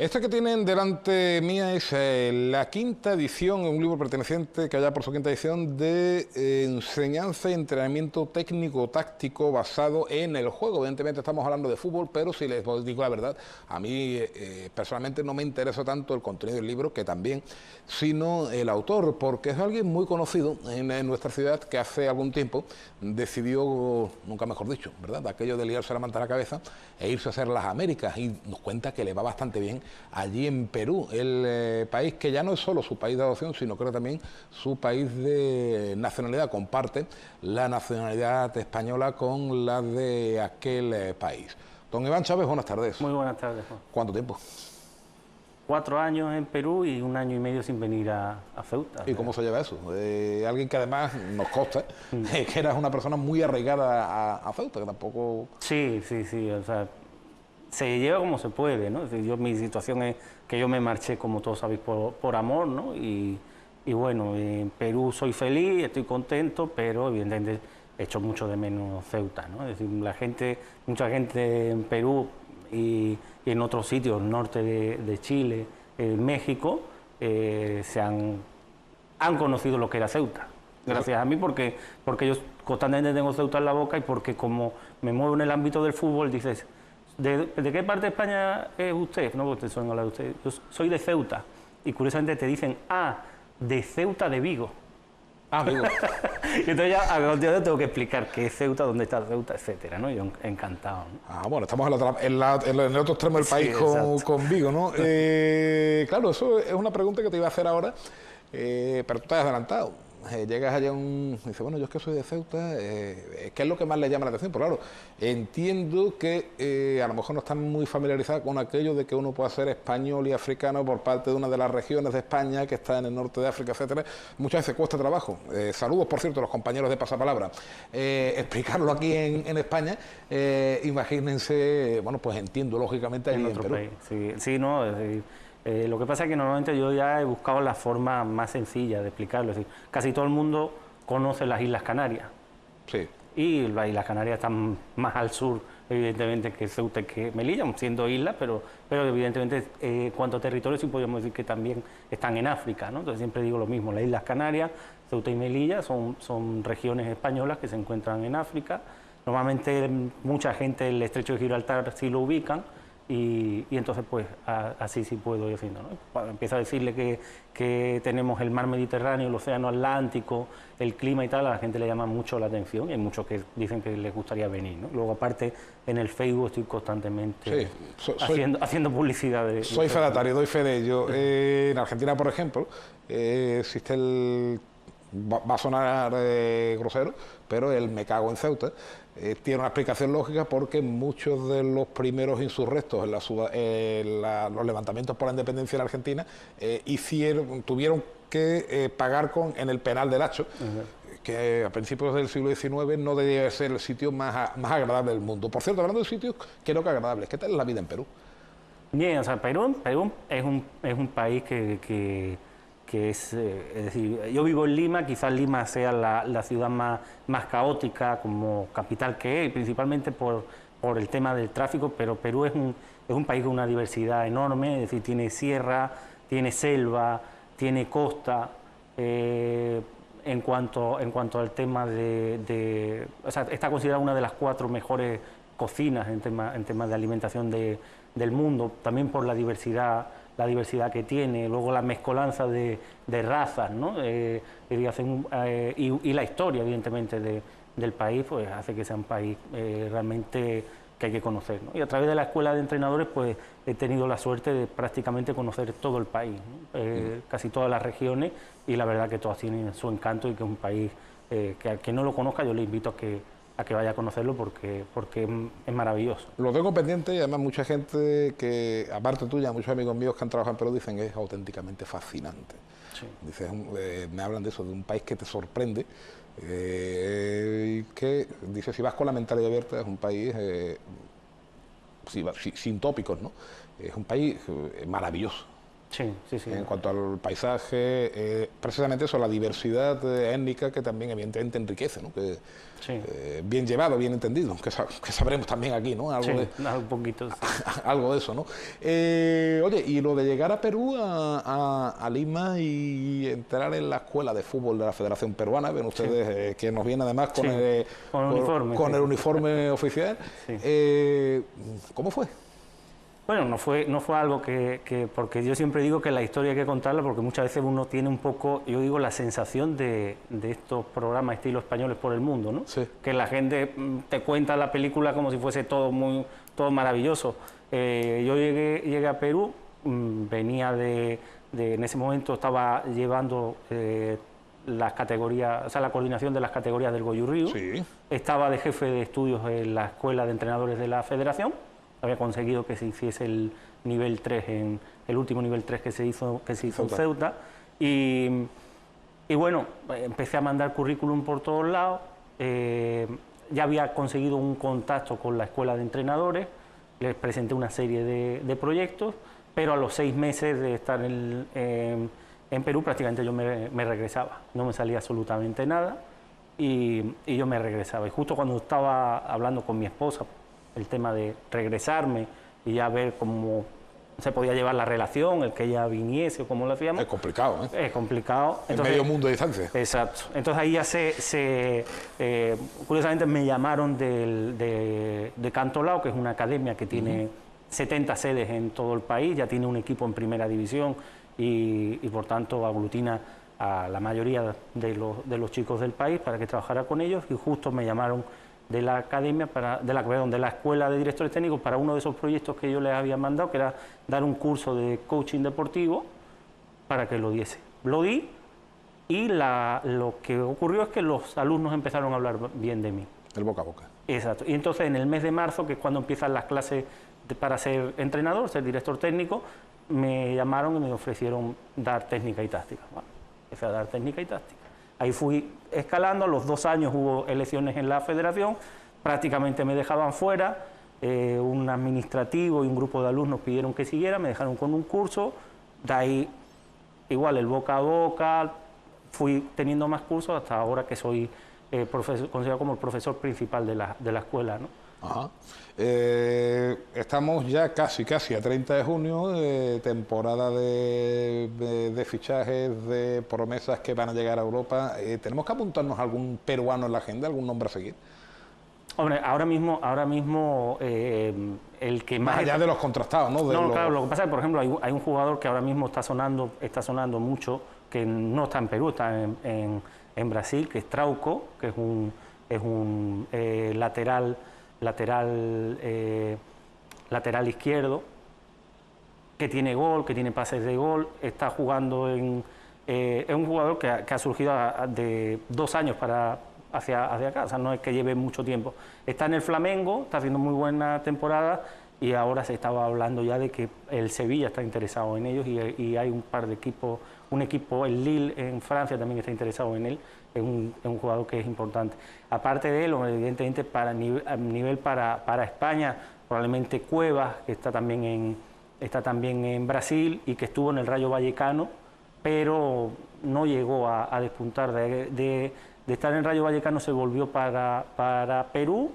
Esta que tienen delante mía es la quinta edición, un libro perteneciente, que allá por su quinta edición, de enseñanza y entrenamiento técnico-táctico basado en el juego. Evidentemente estamos hablando de fútbol, pero si les digo la verdad, a mí personalmente no me interesa tanto el contenido del libro, que también, sino el autor, porque es alguien muy conocido en nuestra ciudad que hace algún tiempo decidió, nunca mejor dicho, ¿verdad?, aquello de liarse la manta a la cabeza e irse a hacer las Américas, y nos cuenta que le va bastante bien allí en Perú, el país que ya no es solo su país de adopción, sino creo también su país de nacionalidad. Comparte la nacionalidad española con la de aquel país. Don Iván Chávez, buenas tardes. Muy buenas tardes, Juan. ¿Cuánto tiempo? 4 años en Perú y 1 año y medio sin venir a Ceuta. ¿Y cómo se lleva eso? Alguien que además nos consta que eras una persona muy arraigada a Ceuta, que tampoco... Sí, o sea, se lleva como se puede, ¿no? Es decir, mi situación es que yo me marché, como todos sabéis, por amor, ¿no? Y bueno, en Perú soy feliz, estoy contento, pero evidentemente echo mucho de menos Ceuta, ¿no? Es decir, mucha gente en Perú y en otros sitios, norte de Chile, México, han conocido lo que era Ceuta. Gracias a mí, porque yo constantemente tengo Ceuta en la boca, y porque como me muevo en el ámbito del fútbol, dices, ¿de qué parte de España es usted? No, porque suelen hablar de usted. Yo soy de Ceuta. Y curiosamente te dicen, de Ceuta de Vigo. Vigo. Y entonces ya a continuación tengo que explicar qué es Ceuta, dónde está Ceuta, etcétera, ¿no? Yo encantado, ¿no? Bueno, estamos en el otro extremo del país con Vigo, ¿no? Claro, eso es una pregunta que te iba a hacer ahora, pero tú te has adelantado. Llegas allá dice, bueno, yo es que soy de Ceuta, ¿qué es lo que más le llama la atención? Pero claro, entiendo que a lo mejor no están muy familiarizados con aquello de que uno pueda ser español y africano por parte de una de las regiones de España que está en el norte de África, etcétera. Muchas veces cuesta trabajo. Saludos, por cierto, a los compañeros de Pasapalabra. Explicarlo aquí en España, imagínense, bueno, pues entiendo lógicamente allí en otro Perú. País. Sí, no, es decir, lo que pasa es que normalmente yo ya he buscado la forma más sencilla de explicarlo. Es decir, casi todo el mundo conoce las Islas Canarias. Sí. Y las Islas Canarias están más al sur, evidentemente, que Ceuta y que Melilla, siendo islas, pero evidentemente, en cuanto a territorio, sí podríamos decir que también están en África, ¿no? Entonces siempre digo lo mismo, las Islas Canarias, Ceuta y Melilla son regiones españolas que se encuentran en África. Normalmente mucha gente el Estrecho de Gibraltar sí lo ubican, y entonces pues así sí puedo ir haciendo, ¿no? Empiezo a decirle que tenemos el mar Mediterráneo, el océano Atlántico, el clima y tal, a la gente le llama mucho la atención, y hay muchos que dicen que les gustaría venir, ¿no? Luego aparte en el Facebook estoy constantemente haciendo publicidad soy fedatario, doy fe de ello. En Argentina, por ejemplo, existe va a sonar grosero, pero el Me Cago en Ceuta tiene una explicación lógica, porque muchos de los primeros insurrectos en los levantamientos por la independencia de la Argentina tuvieron que pagar en el penal del Hacho, que a principios del siglo XIX no debía ser el sitio más agradable del mundo. Por cierto, hablando de sitios, creo que agradables, ¿qué tal es la vida en Perú? Bien, o sea, Perú es un país que es decir, yo vivo en Lima, quizás Lima sea la ciudad más caótica como capital que es, principalmente por el tema del tráfico, pero Perú es un país con una diversidad enorme, es decir, tiene sierra, tiene selva, tiene costa. En cuanto al tema o sea, está considerada una de las 4 mejores cocinas en temas de alimentación del mundo, también por la diversidad que tiene, luego la mezcolanza de razas, ¿no? Y la historia, evidentemente, del país, pues hace que sea un país realmente que hay que conocer, ¿no? Y a través de la escuela de entrenadores, pues he tenido la suerte de prácticamente conocer todo el país, ¿no? Casi todas las regiones, y la verdad que todas tienen su encanto, y que es un país que al que no lo conozca yo le invito a que vaya a conocerlo, porque es maravilloso. Lo tengo pendiente, y además mucha gente que, aparte tuya, muchos amigos míos que han trabajado en Perú dicen que es auténticamente fascinante. Sí. Me hablan de eso, de un país que te sorprende, y que, dice, si vas con la mentalidad abierta, es un país, sin tópicos, ¿no? Es un país maravilloso. Sí, sí, sí. En cuanto al paisaje, precisamente eso, la diversidad étnica que también evidentemente enriquece, ¿no? Que, Sí. bien llevado, bien entendido, que sabremos también aquí, ¿no? Algo Sí, de, un poquito. Sí. algo de eso, ¿no? Oye, y lo de llegar a Perú, a Lima y entrar en la escuela de fútbol de la Federación Peruana, ven ustedes que nos viene además con, Sí, con el uniforme. con Sí. el uniforme oficial. Sí. ¿Cómo fue? Bueno, no fue algo porque yo siempre digo que la historia hay que contarla, porque muchas veces uno tiene un poco, yo digo, la sensación de estos programas estilo españoles por el mundo, ¿no? Sí. Que la gente te cuenta la película como si fuese todo maravilloso. Yo llegué a Perú, venía en ese momento estaba llevando las categorías, o sea, la coordinación de las categorías del Goyurríu. Sí. Estaba de jefe de estudios en la escuela de entrenadores de la Federación. Había conseguido que se hiciese el nivel 3, el último nivel 3 que se hizo en Ceuta. Y bueno, empecé a mandar currículum por todos lados. Ya había conseguido un contacto con la escuela de entrenadores, les presenté una serie de proyectos, pero a los 6 meses de estar en Perú prácticamente yo me regresaba. No me salía absolutamente nada y yo me regresaba. Y justo cuando estaba hablando con mi esposa, el tema de regresarme y ya ver cómo se podía llevar la relación, el que ella viniese o cómo lo hacíamos. Es complicado, ¿eh? Es complicado. En medio mundo de distancia. Exacto. Entonces ahí ya curiosamente me llamaron de Cantolao, que es una academia que tiene 70 sedes en todo el país, ya tiene un equipo en primera división y por tanto aglutina a la mayoría de los chicos del país para que trabajara con ellos, y justo me llamaron de la academia, de la escuela de directores técnicos, para uno de esos proyectos que yo les había mandado, que era dar un curso de coaching deportivo, para que lo diese. Lo di y lo que ocurrió es que los alumnos empezaron a hablar bien de mí. El boca a boca. Exacto. Y entonces en el mes de marzo, que es cuando empiezan las clases para ser entrenador, ser director técnico, me llamaron y me ofrecieron dar técnica y táctica. Bueno, empecé a dar técnica y táctica. Ahí fui escalando, a los 2 años hubo elecciones en la federación, prácticamente me dejaban fuera, un administrativo y un grupo de alumnos pidieron que siguiera, me dejaron con un curso, de ahí igual el boca a boca, fui teniendo más cursos hasta ahora que soy considerado como el profesor principal de la escuela, ¿no? Ajá. Estamos ya casi a 30 de junio, temporada de fichajes, de promesas que van a llegar a Europa. ¿Tenemos que apuntarnos a algún peruano en la agenda, algún nombre a seguir? Hombre, ahora mismo el que más... allá de los contrastados, ¿no? Claro, lo que pasa es que, por ejemplo, hay un jugador que ahora mismo está sonando mucho, que no está en Perú, está en Brasil, que es Trauco, que es un lateral izquierdo, que tiene gol, que tiene pases de gol, está jugando es un jugador que ha surgido de 2 años hacia acá, o sea, no es que lleve mucho tiempo. Está en el Flamengo, está haciendo muy buena temporada y ahora se estaba hablando ya de que el Sevilla está interesado en ellos y hay un par de equipos, un equipo, el Lille en Francia también está interesado en él. Es un jugador que es importante. Aparte de él, evidentemente a nivel para España, probablemente Cuevas, que está también en Brasil y que estuvo en el Rayo Vallecano, pero no llegó a despuntar. De estar en el Rayo Vallecano se volvió para Perú,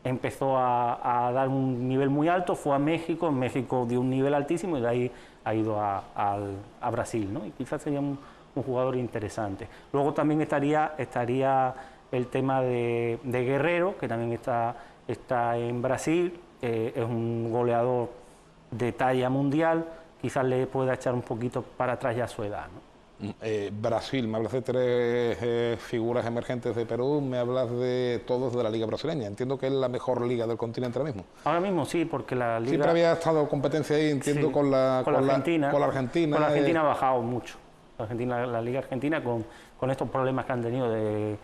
empezó a dar un nivel muy alto, fue a México, en México dio un nivel altísimo y de ahí ha ido a Brasil, ¿no? Y quizás sería un jugador interesante. Luego también estaría el tema de Guerrero, que también está en Brasil, es un goleador de talla mundial, quizás le pueda echar un poquito para atrás ya a su edad, ¿no? Brasil, me hablas de 3 figuras emergentes de Perú, me hablas de todos de la Liga Brasileña. Entiendo que es la mejor liga del continente ahora mismo. Ahora mismo sí, porque la liga... Siempre había estado competencia ahí, entiendo, sí, con la Argentina. Con la Argentina ha bajado mucho. La Liga Argentina con estos problemas que han tenido de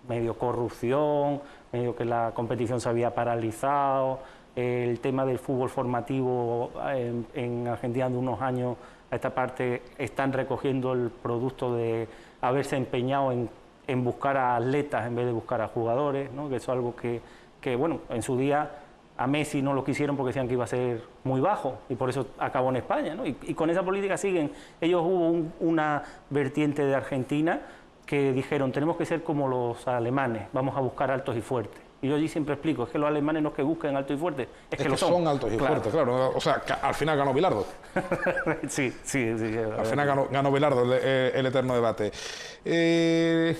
medio corrupción, medio que la competición se había paralizado, el tema del fútbol formativo en Argentina de unos años a esta parte están recogiendo el producto de haberse empeñado en buscar a atletas en vez de buscar a jugadores, ¿no? Que eso es algo que bueno, en su día a Messi no lo quisieron porque decían que iba a ser muy bajo y por eso acabó en España, ¿no? Y con esa política siguen. Ellos hubo una vertiente de Argentina que dijeron, tenemos que ser como los alemanes, vamos a buscar altos y fuertes. Y yo allí siempre explico, es que los alemanes no es que busquen altos y fuertes, es que lo son. Altos y fuertes, claro. O sea, al final ganó Bilardo. Sí. Al final ganó Bilardo el eterno debate.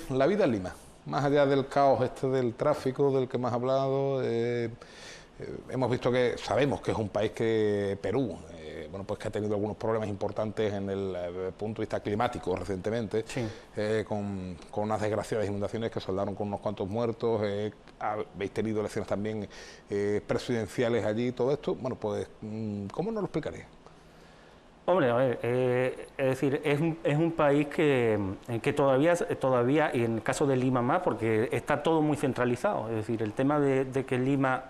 La vida en Lima, más allá del caos del tráfico del que hemos hablado, hemos visto sabemos que es un país Perú, bueno, pues que ha tenido algunos problemas importantes en el punto de vista climático recientemente, sí. Con unas desgraciadas inundaciones que saldaron con unos cuantos muertos, habéis tenido elecciones también presidenciales allí y todo esto. Bueno, pues, ¿cómo nos lo explicaría? Hombre, a ver, es decir, es un país que todavía, y en el caso de Lima más, porque está todo muy centralizado, es decir, el tema de que Lima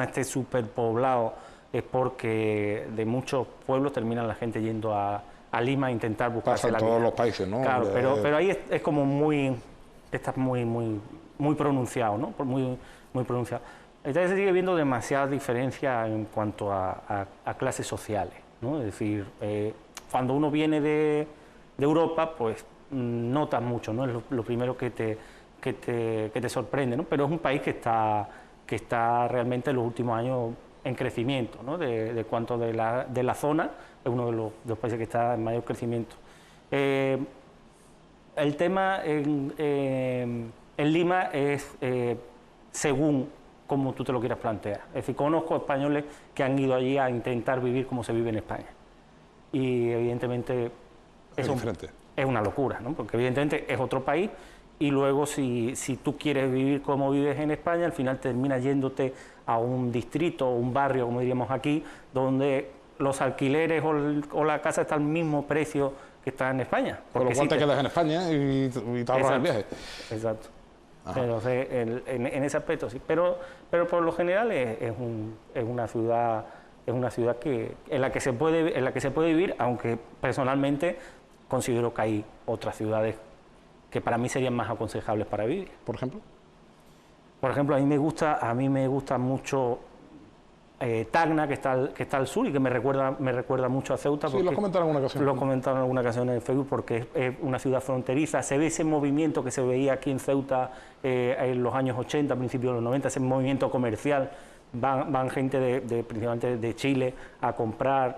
esté superpoblado es porque de muchos pueblos termina la gente yendo a Lima a intentar buscarse la vida. Pasa en todos los países, ¿no? Claro, pero ahí es como está muy pronunciado, ¿no? Muy pronunciado. Entonces se sigue viendo demasiadas diferencias en cuanto a clases sociales, ¿no? Es decir, cuando uno viene de Europa, pues notas mucho, ¿no? Es lo primero que te sorprende, ¿no? Pero es un país que está realmente en los últimos años en crecimiento, ¿no? De cuanto de la zona, es uno de los países que está en mayor crecimiento. El tema en Lima es según como tú te lo quieras plantear. Es decir, conozco españoles que han ido allí a intentar vivir como se vive en España. Y evidentemente eso es una locura, ¿no? Porque evidentemente es otro país y luego si tú quieres vivir como vives en España, al final terminas yéndote a un distrito o un barrio, como diríamos aquí, donde los alquileres o la casa está al mismo precio que está en España. Por lo cual te quedas en España y te ahorras el viaje. Exacto. Pero, en ese aspecto sí. Pero por lo general es una ciudad en la que se puede vivir, aunque personalmente considero que hay otras ciudades que para mí serían más aconsejables para vivir. ¿Por ejemplo? Por ejemplo, a mí me gusta mucho Tacna, que está al sur y que me recuerda mucho a Ceuta. Sí, lo has comentado en alguna ocasión. Lo he comentado en alguna ocasión en el Facebook porque es una ciudad fronteriza. Se ve ese movimiento que se veía aquí en Ceuta en los años 80, principios de los 90, ese movimiento comercial. Van gente principalmente de Chile a comprar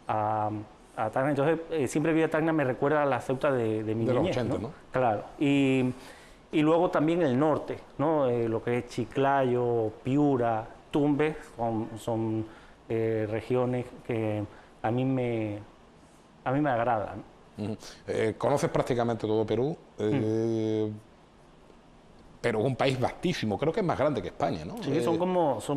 a Tacna. Entonces, siempre vi a Tacna, me recuerda a la Ceuta de mi niñez, los 80, ¿no? Claro. Y luego también el norte, ¿no? Lo que es Chiclayo, Piura, Tumbes, son regiones que a mí me agradan. Conoces prácticamente todo Perú, pero es un país vastísimo, creo que es más grande que España, ¿no? Sí, son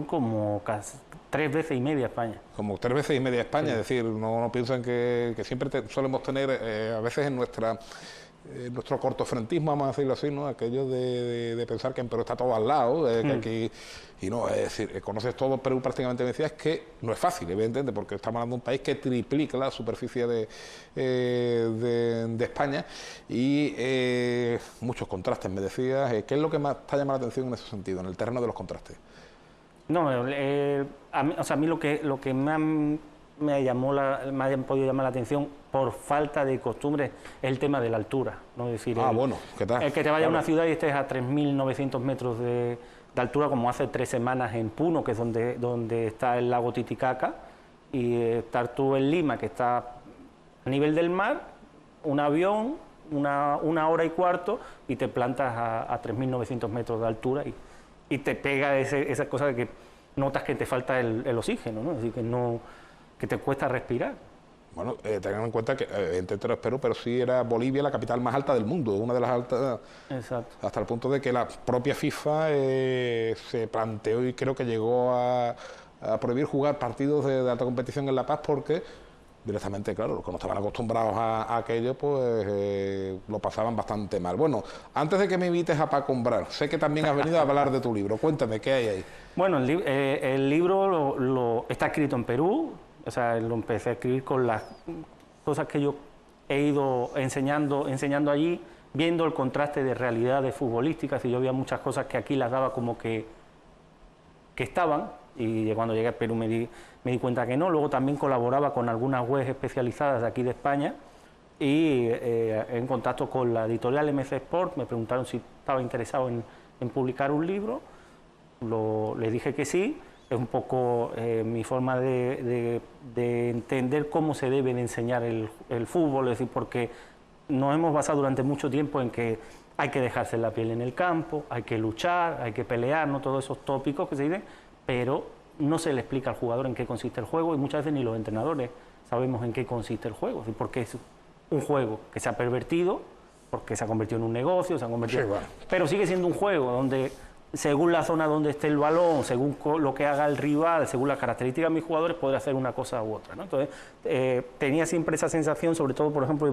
como casi 3 veces y media España. Como 3 veces y media España, sí. Es decir, no piensan que siempre solemos tener, a veces en nuestro cortofrentismo, vamos a decirlo así, ¿no? Aquello de pensar que en Perú está todo al lado, que aquí, y no, es decir, conoces todo Perú prácticamente, me decías, que no es fácil, evidentemente, porque estamos hablando de un país que triplica la superficie de España y muchos contrastes, me decías. ¿Qué es lo que más te llama la atención en ese sentido, en el terreno de los contrastes? No, a mí lo que más me ha podido llamar la atención por falta de costumbre es el tema de la altura, ¿no? Es decir, bueno, ¿qué tal? El que te vaya a una ciudad y estés a 3.900 metros de altura, como hace 3 semanas en Puno, que es donde está el lago Titicaca, y estar tú en Lima, que está a nivel del mar, un avión, una hora y cuarto, y te plantas a 3.900 metros de altura y te pega esa cosa de que notas que te falta el oxígeno, ¿no? Es decir, que te cuesta respirar. Bueno, tengan en cuenta que evidentemente no es Perú, pero sí era Bolivia la capital más alta del mundo, una de las altas. Exacto. Hasta el punto de que la propia FIFA se planteó y creo que llegó a prohibir jugar partidos de alta competición en La Paz porque directamente, claro, los que no estaban acostumbrados a aquello, pues lo pasaban bastante mal. Bueno, antes de que me invites a Paco Umbral, sé que también has venido a hablar de tu libro. Cuéntame, ¿qué hay ahí? Bueno, el libro está escrito en Perú. O sea, lo empecé a escribir con las cosas que yo he ido enseñando allí, viendo el contraste de realidades futbolísticas, y yo veía muchas cosas que aquí las daba como que estaban, y cuando llegué a Perú me di cuenta que no. Luego también colaboraba con algunas webs especializadas de aquí de España y en contacto con la editorial MC Sport me preguntaron si estaba interesado en publicar un libro, les dije que sí. Es un poco mi forma de entender cómo se debe de enseñar el fútbol, es decir, porque nos hemos basado durante mucho tiempo en que hay que dejarse la piel en el campo, hay que luchar, hay que pelear, ¿no? Todos esos tópicos que se dicen, pero no se le explica al jugador en qué consiste el juego y muchas veces ni los entrenadores sabemos en qué consiste el juego, es decir, porque es un juego que se ha pervertido, porque se ha convertido en un negocio, sí, bueno, pero sigue siendo un juego donde según la zona donde esté el balón, según lo que haga el rival, según las características de mis jugadores, podrá hacer una cosa u otra, ¿no? Entonces, tenía siempre esa sensación, sobre todo, por ejemplo,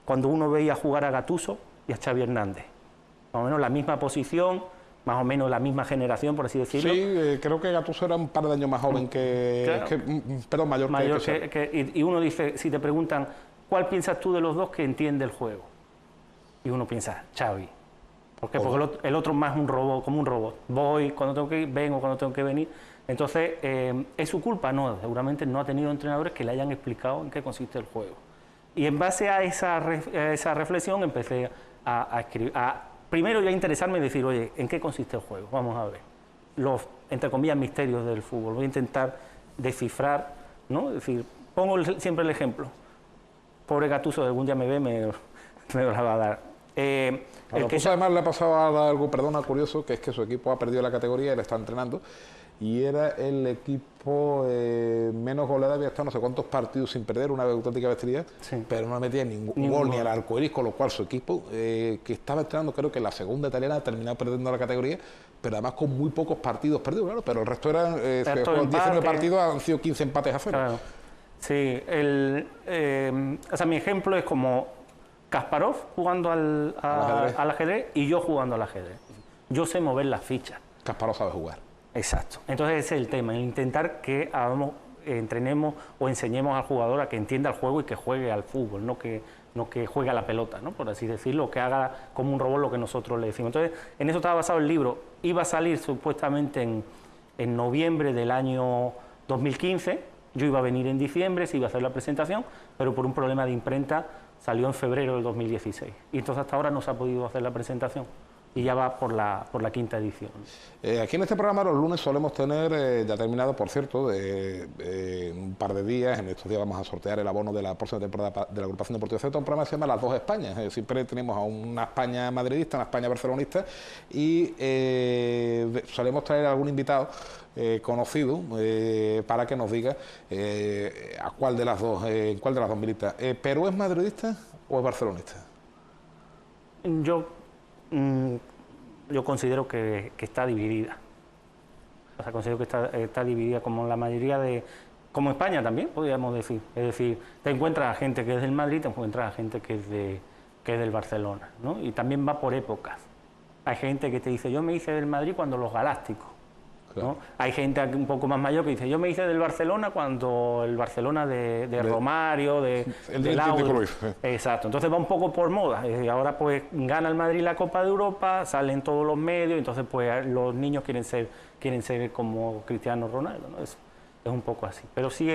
cuando uno veía jugar a Gattuso y a Xavi Hernández, más o menos la misma posición, más o menos la misma generación, por así decirlo. Sí, creo que Gattuso era un par de años más joven perdón, mayor que y uno dice, si te preguntan, ¿cuál piensas tú de los dos que entiende el juego? Y uno piensa, Xavi. ¿Por qué? Porque el otro es más un robot, como un robot. Voy cuando tengo que ir, vengo cuando tengo que venir. Entonces, ¿es su culpa? No, seguramente no ha tenido entrenadores que le hayan explicado en qué consiste el juego. Y en base a esa reflexión empecé a escribir, primero ya interesarme y decir, oye, ¿en qué consiste el juego? Vamos a ver. Los, entre comillas, misterios del fútbol. Voy a intentar descifrar, ¿no? Es decir, pongo siempre el ejemplo. Pobre Gattuso, algún día me ve, me lo va a dar. A Gattuso además le ha pasado algo, perdona, curioso, que es que su equipo ha perdido la categoría, él está entrenando, y era el equipo menos goleado, había estado no sé cuántos partidos sin perder, una auténtica bestialidad, sí, pero no metía ningún gol ni al arco iris, con lo cual su equipo, que estaba entrenando creo que en la segunda italiana, ha terminado perdiendo la categoría, pero además con muy pocos partidos perdidos, claro, pero el resto eran 19 partidos, han sido 15 empates a cero. Claro. Sí, o sea, mi ejemplo es como Kasparov jugando al ajedrez y yo jugando al ajedrez. Yo sé mover las fichas. Kasparov sabe jugar. Exacto. Entonces ese es el tema, el intentar que entrenemos o enseñemos al jugador a que entienda el juego y que juegue al fútbol, no que juegue a la pelota, ¿no? Por así decirlo, que haga como un robot lo que nosotros le decimos. Entonces, en eso estaba basado el libro. Iba a salir supuestamente en noviembre del año 2015. Yo iba a venir en diciembre, se iba a hacer la presentación, pero por un problema de imprenta salió en febrero del 2016 y entonces hasta ahora no se ha podido hacer la presentación y ya va por la quinta edición. Aquí en este programa los lunes solemos tener, ya terminado por cierto, un par de días, en estos días vamos a sortear el abono de la próxima temporada de la agrupación deportiva Ceuta, un programa que se llama Las Dos Españas. Siempre tenemos a una España madridista, una España barcelonista y solemos traer a algún invitado conocido para que nos diga a cuál de las dos milita. ¿Perú es madridista o es barcelonista? Yo considero que está dividida. O sea, considero que está dividida como la mayoría como España también, podríamos decir. Es decir, te encuentras a gente que es del Madrid, te encuentras a gente que es del Barcelona, ¿no? Y también va por épocas. Hay gente que te dice, yo me hice del Madrid cuando los Galácticos. Claro. ¿No? Hay gente un poco más mayor que dice, yo me hice del Barcelona cuando el Barcelona de Romario, de Laudrup. Exacto, entonces va un poco por moda. Y ahora pues gana el Madrid la Copa de Europa, salen todos los medios, entonces pues los niños quieren ser como Cristiano Ronaldo, ¿no? Es un poco así. Pero sí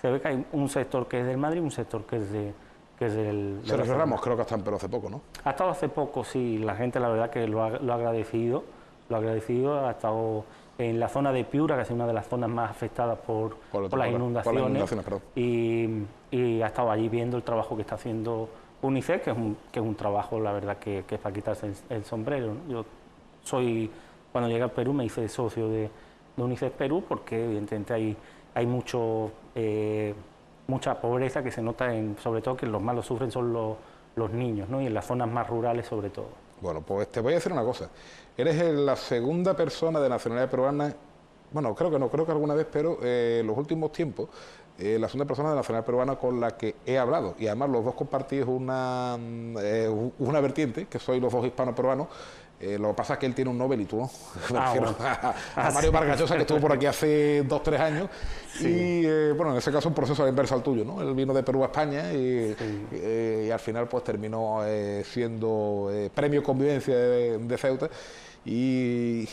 se ve que hay un sector que es del Madrid y un sector que es del Sergio Ramos creo que ha estado en Perú hace poco, ¿no? Ha estado hace poco, sí, la gente la verdad que lo ha agradecido, ha estado en la zona de Piura, que es una de las zonas más afectadas por las inundaciones, y ha estado allí viendo el trabajo que está haciendo UNICEF, que es un trabajo, la verdad, que es para quitarse el sombrero, ¿no? Cuando llegué a Perú me hice socio de UNICEF Perú, porque evidentemente hay mucha pobreza que se nota, sobre todo que los más lo sufren son los niños, ¿no? Y en las zonas más rurales sobre todo. Bueno, pues te voy a decir una cosa. Eres la segunda persona de nacionalidad peruana, bueno, creo que alguna vez, pero en los últimos tiempos, la segunda persona de nacionalidad peruana con la que he hablado. Y además los dos compartís una vertiente, que sois los dos hispanos-peruanos. Lo que pasa es que él tiene un Nobel y tú no. Bueno. a Mario Vargas Llosa, que estuvo por aquí hace 2-3 años. Sí. Y bueno, en ese caso un proceso a la inversa al tuyo, ¿no? Él vino de Perú a España y al final pues terminó siendo premio convivencia de Ceuta. Y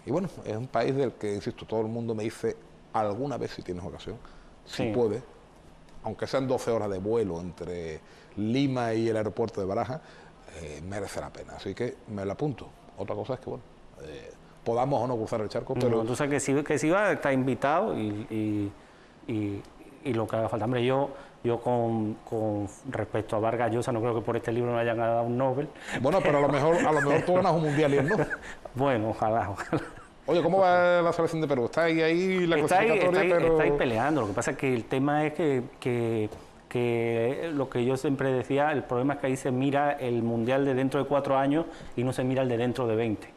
Y bueno, es un país del que, insisto, todo el mundo me dice alguna vez, si tienes ocasión, si Sí. puedes, aunque sean 12 horas de vuelo entre Lima y el aeropuerto de Barajas, merece la pena. Así que me la apunto. Otra cosa es que, bueno, podamos o no cruzar el charco, pero... No, tú sabes que si va, está invitado y lo que haga falta. Hombre, yo con respecto a Vargas Llosa, no creo que por este libro me hayan ganado un Nobel. Bueno, pero a lo mejor tú ganas un mundial, ¿no? Bueno, ojalá. Oye, ¿cómo va la selección de Perú? Está ahí la Está clasificatoria, pero... está ahí peleando. Lo que pasa es que el tema es que lo que yo siempre decía, el problema es que ahí se mira el mundial de dentro de 4 años y no se mira el de dentro de 20.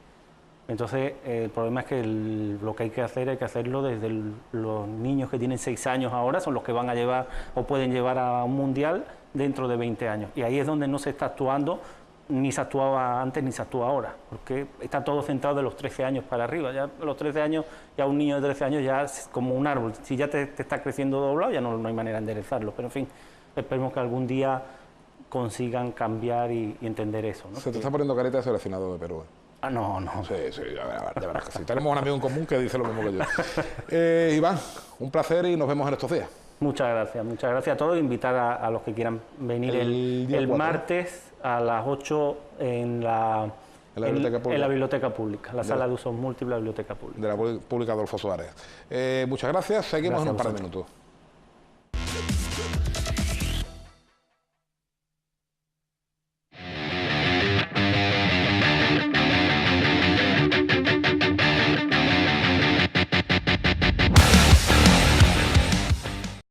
Entonces, el problema es que lo que hay que hacerlo desde los niños que tienen 6 años ahora, son los que van a llevar o pueden llevar a un mundial dentro de 20 años. Y ahí es donde no se está actuando, ni se actuaba antes ni se actúa ahora, porque está todo centrado de los 13 años para arriba. Ya a los 13 años, ya un niño de 13 años ya es como un árbol. Si ya te está creciendo doblado, ya no hay manera de enderezarlo. Pero en fin, esperemos que algún día consigan cambiar y entender eso, ¿no? Se te está poniendo careta de seleccionado de Perú. Ah, no. Sí, ya verás que sí. Tenemos un amigo en común que dice lo mismo que yo. Iván, un placer y nos vemos en estos días. Muchas gracias a todos. Invitar a los que quieran venir el martes a las 8 en la biblioteca pública, la sala de usos múltiples de la biblioteca pública. De la pública Adolfo Suárez. Muchas gracias, seguimos en un par de minutos.